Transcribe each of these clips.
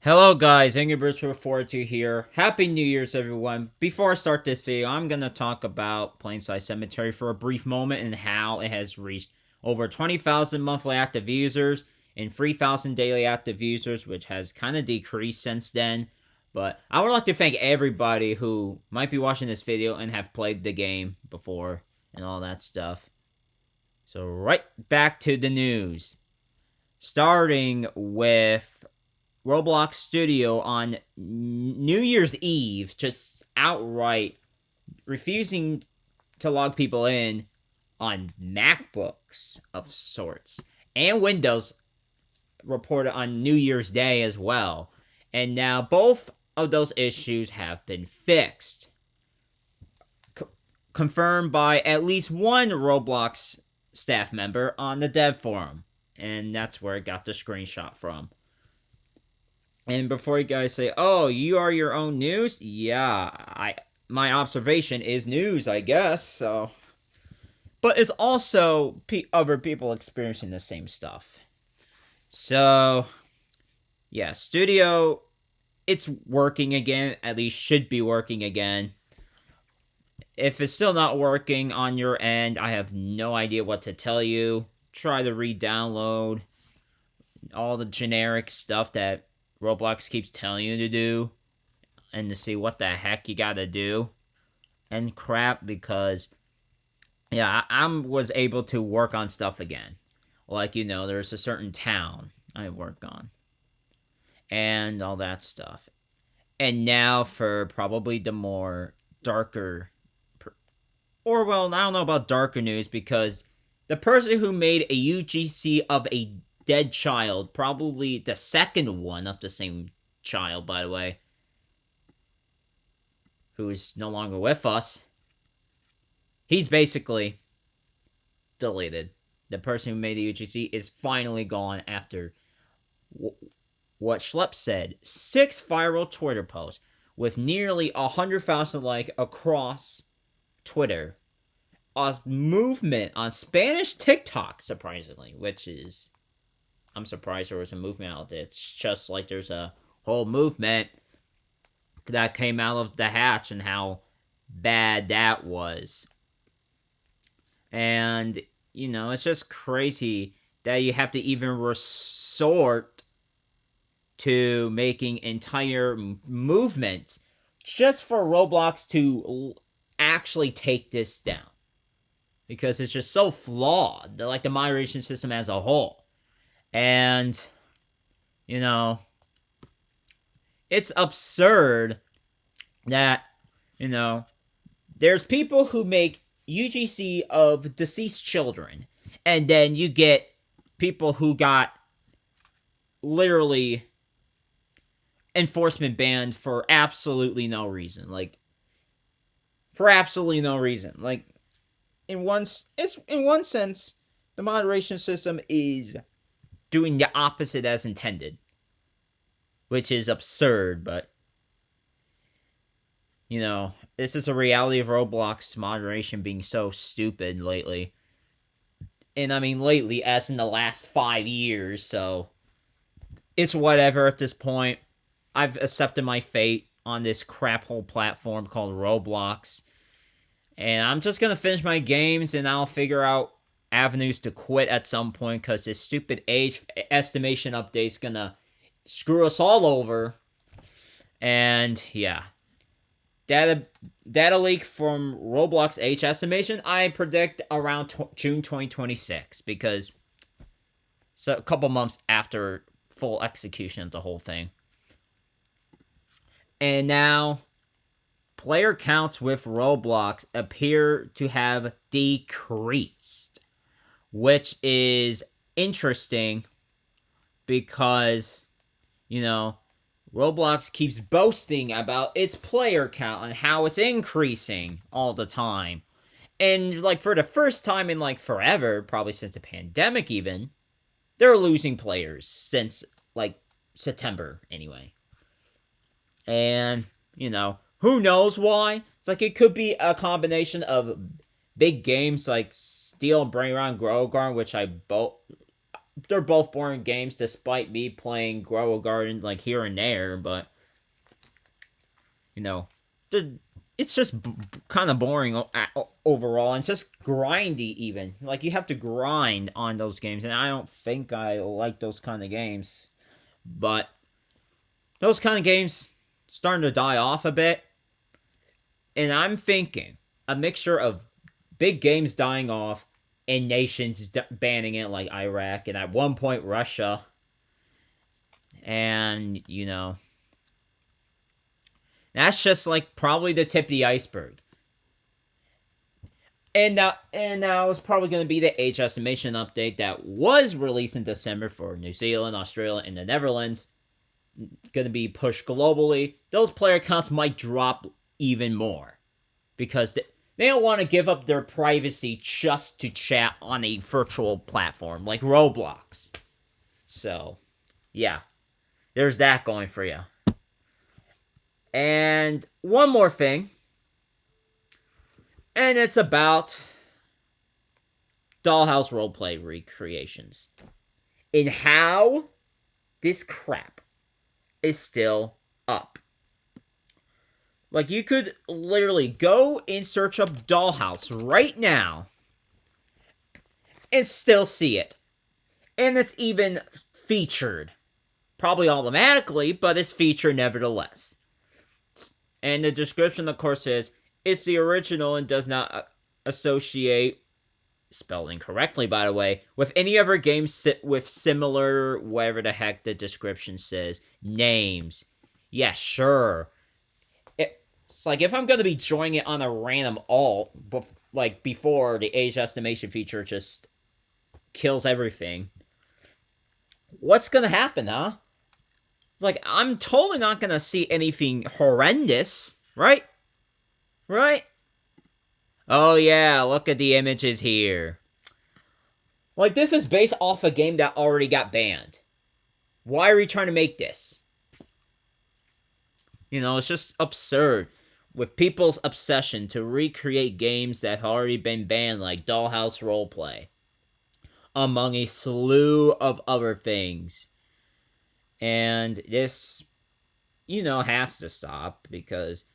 Hello guys, Angry Birds 42 here. Happy New Year's everyone. Before I start this video, I'm going to talk about Plainside Cemetery for a brief moment and how it has reached over 20,000 monthly active users and 3,000 daily active users, which has kind of decreased since then. But I would like to thank everybody who might be watching this video and have played the game before and all that stuff. So right back to the news. Starting with Roblox Studio on New Year's Eve, just outright refusing to log people in on MacBooks of sorts. And Windows reported on New Year's Day as well. And now both of those issues have been fixed. Confirmed by at least one Roblox staff member on the dev forum. And that's where I got the screenshot from. And before you guys say, "Oh, you are your own news," yeah, my observation is news, I guess. So, but it's also other people experiencing the same stuff. So, yeah, Studio, it's working again. At least should be working again. If it's still not working on your end, I have no idea what to tell you. Try to re-download all the generic stuff that Roblox keeps telling you to do and to see what the heck you gotta do and crap, because yeah, I was able to work on stuff again. Like, there's a certain town I work on and all that stuff. And now for probably the more darker, or well, I don't know about darker news, because the person who made a UGC of a dead child, probably the second one of the same child, by the way, who is no longer with us, he's basically deleted. The person who made the UGC is finally gone after what Schlepp said, 6 viral Twitter posts with nearly 100,000 likes across Twitter. A movement on Spanish TikTok, surprisingly, which is, I'm surprised there was a movement out there. It's just like there's a whole movement that came out of the hatch and how bad that was. And, it's just crazy that you have to even resort to making entire movements just for Roblox to actually take this down. Because it's just so flawed, like the moderation system as a whole. And, it's absurd that, there's people who make UGC of deceased children, and then you get people who got literally enforcement banned for absolutely no reason. Like, for absolutely no reason. Like, in one sense, the moderation system is doing the opposite as intended, which is absurd, but this is a reality of Roblox moderation being so stupid lately. And I mean lately as in the last 5 years, so it's whatever at this point. I've accepted my fate on this crap hole platform called Roblox. And I'm just going to finish my games, and I'll figure out avenues to quit at some point, because this stupid age estimation update's going to screw us all over. And, yeah. Data leak from Roblox age estimation, I predict around June 2026, because it's a couple months after full execution of the whole thing. And now, player counts with Roblox appear to have decreased, which is interesting because, Roblox keeps boasting about its player count and how it's increasing all the time. And, for the first time in, forever, probably since the pandemic even, they're losing players since, September, anyway. And, who knows why? It's it could be a combination of big games like Steel and Brainrun Grow Garden, which I they're both boring games, despite me playing Grow a Garden like here and there. But you know, it's just kind of boring overall, and just grindy even. Like, you have to grind on those games, and I don't think I like those kind of games. But those kind of games starting to die off a bit, and I'm thinking a mixture of big games dying off and nations banning it, like Iraq and at one point Russia. And that's just like probably the tip of the iceberg. And now it's probably going to be the age estimation update that was released in December for New Zealand, Australia, and the Netherlands. Going to be pushed globally. Those player counts might drop even more because they don't want to give up their privacy just to chat on a virtual platform like Roblox. So, yeah, there's that going for you. And one more thing, and it's about Dollhouse Roleplay recreations and how this crap is still up. Like, you could literally go and search up Dollhouse right now and still see it. And it's even featured. Probably automatically, but it's featured nevertheless. And the description, of course, says, it's the original and does not associate, spelled incorrectly, by the way, with any other games with similar, whatever the heck the description says, names. Yeah, sure. It's like, if I'm going to be joining it on a random alt, like before the age estimation feature just kills everything, what's going to happen, huh? Like, I'm totally not going to see anything horrendous, right? Right? Oh yeah, look at the images here. Like, this is based off a game that already got banned. Why are we trying to make this? It's just absurd. With people's obsession to recreate games that have already been banned, like Dollhouse Roleplay, among a slew of other things. And this, has to stop, because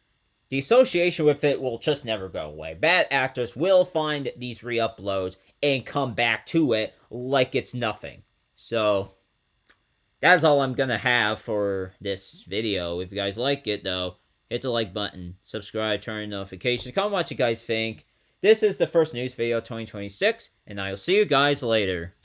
the association with it will just never go away. Bad actors will find these re-uploads and come back to it like it's nothing. So, that's all I'm going to have for this video. If you guys like it, though, hit the like button, subscribe, turn on notifications, comment what you guys think. This is the first news video of 2026, and I will see you guys later.